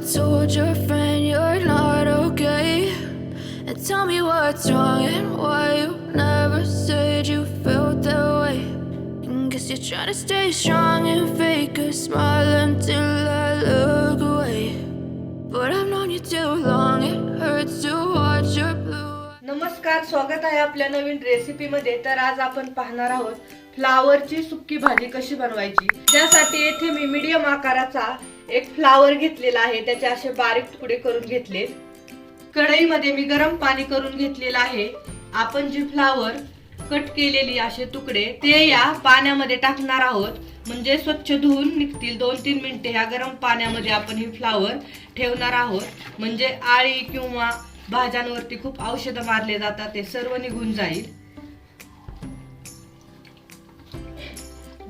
told your friend you're not okay? And tell me what's wrong and why you never said you felt that way. And guess you're trying to stay strong and fake a smile until I look away. But I've known you too long, it hurts to watch your blue. नमस्कार, स्वागत आहे आपल्या नवीन recipe मध्ये. तर आज आपण पाहणार आहोत फ्लावरची सुक्की भाजी कशी बनवायची. त्यासाठी येथे मी मीडियम आकाराचा एक फ्लावर घेतलेला आहे. त्याचे असे बारीक तुकडे करून घेतले. कढईमध्ये मी गरम पाणी करून घेतलेला आहे. आपण जी फ्लावर कट केलेली असे तुकडे ते या पाण्यामध्ये टाकणार आहोत. म्हणजे स्वच्छ धुवून निघतील. 2-3 मिनिटे ह्या गरम पाण्यामध्ये आपण ही फ्लावर ठेवणार आहोत. म्हणजे आळी किंवा भाज्यांवरती खूप औषध मारले जातात, ते सर्व निघून जाईल.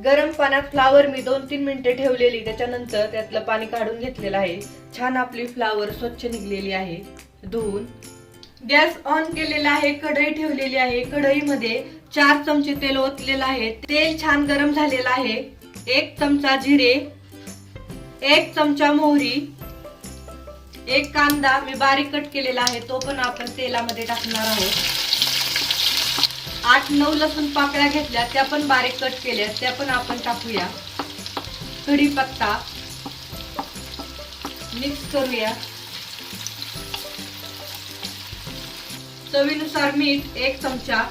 गरम पाण्यात फ्लावर मी 2-3 मिनिटे ठेवलेली. त्याच्यानंतर त्यातलं पाणी काढून घेतलेलं आहे. छान आपली फ्लावर स्वच्छ निघलेली आहे धुवून. गॅस ऑन केलेला आहे. कढई ठेवलेली आहे. कढईमध्ये 4 चमचे तेल ओतलेलं आहे. तेल छान गरम झालेलं आहे. 1 चमचा जिरे, 1 चमचा मोहरी, 1 कांदा मी बारीक कट केलेला आहे, तो पण आपण तेलामध्ये टाकणार आहोत. 8-9 लसूण पाकळ्या घेतल्या, त्या पण बारीक कट केल्या, त्या पण आपण टाकूया. कढीपत्ता मिक्स करूया. चवीनुसार मीठ 1 चमचा.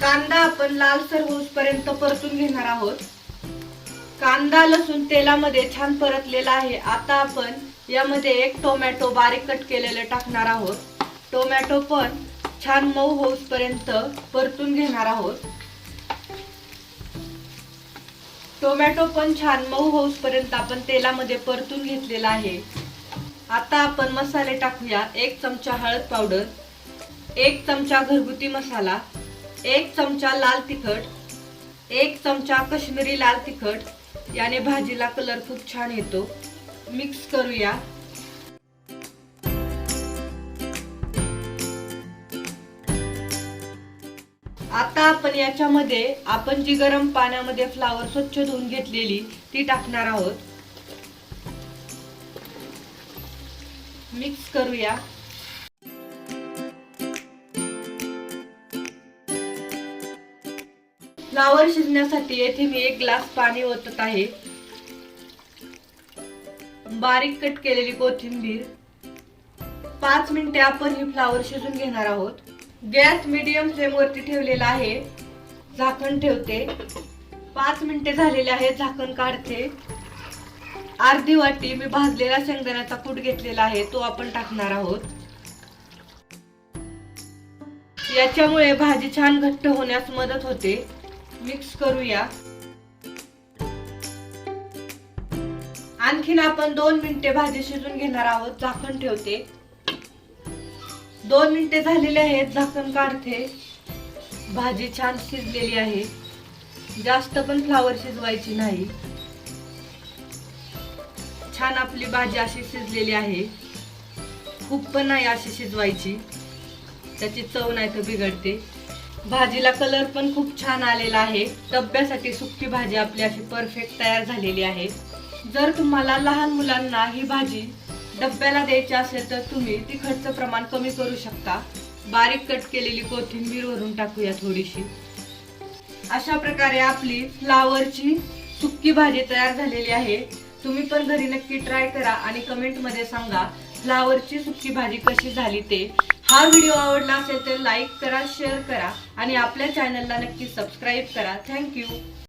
कांदा आपण लालसर होईपर्यंत परतून घेणार आहोत. कांदा लसूण तेलामध्ये छान परतलेला आहे. आता आपण यामध्ये 1 टोमॅटो बारीक कट केलेले टाकणार आहोत. टोमॅटो पण छान मऊ होईपर्यंत परतून घेणार आहोत. टोमॅटो पण छान मऊ होईपर्यंत आपण तेलामध्ये परतून घेतलेला आहे. आता आपण मसाले टाकूया. 1 चमचा हळद पावडर, 1 चमचा घरगुती मसाला, 1 चमचा लाल तिखट, 1 चमचा काश्मीरी लाल तिखट. याने भाजीला कलर खूप छान येतो. मिक्स करूया. आता आपण याच्यामध्ये आपण जी गरम पाण्यामध्ये फ्लावर स्वच्छ धुवून घेतलेली ती टाकणार आहोत. मिक्स करूया. फ्लावर शिजण्यासाठी येथे मी 1 ग्लास पाणी ओतत आहे. बारीक कट केलेली कोथिंबीर. 5 मिनिटे आपण ही फ्लावर शिजून घेणार आहोत. गॅस मीडियम फ्लेम वरती ठेवलेला आहे. झाकण ठेवते. 5 मिनिटे झालेले आहेत. झाकण काढते. अर्धी वाटी मी भाजलेला शेंगदाण्याचा कूट घेतलेला आहे, तो आपण टाकणार आहोत. याच्यामुळे भाजी छान घट्ट होण्यास मदत होते. मिक्स करूया. आणखीन आपण 2 मिनिटे भाजी शिजून घेणार आहोत. झाकण ठेवते. 2 मिनिटे झालेले आहेत. झाकण काढते. भाजी छान शिजलेली आहे. जास्त पण फ्लावर शिजवायची नाही. छान आपली भाजी अशी शिजलेली आहे. खूप पण नाही अशी शिजवायची, त्याची चव नाही तर बिघडते. भाजीला कलर पण खूप छान आलेला आहे. डब्यासाठी सुक्की भाजी आपली अशी परफेक्ट तयार झालेली आहे. जर तुम्हाला लहान मुलांना ही भाजी डब्याला द्यायची असेल तर तुम्ही तिखटचं प्रमाण कमी करू शकता. बारीक कट केलेली कोथिंबीर वरून टाकूया थोडीशी. अशा प्रकारे आपली फ्लावरची सुक्की भाजी तयार झालेली आहे. तुम्ही पण घरी नक्की ट्राय करा आणि कमेंट मध्ये सांगा फ्लावरची सुक्की भाजी कशी झाली ते. हा व्हिडिओ आवडला असेल तर लाईक करा, शेअर करा आणि आपल्या चॅनलला नक्की सबस्क्राईब करा. थँक्यू.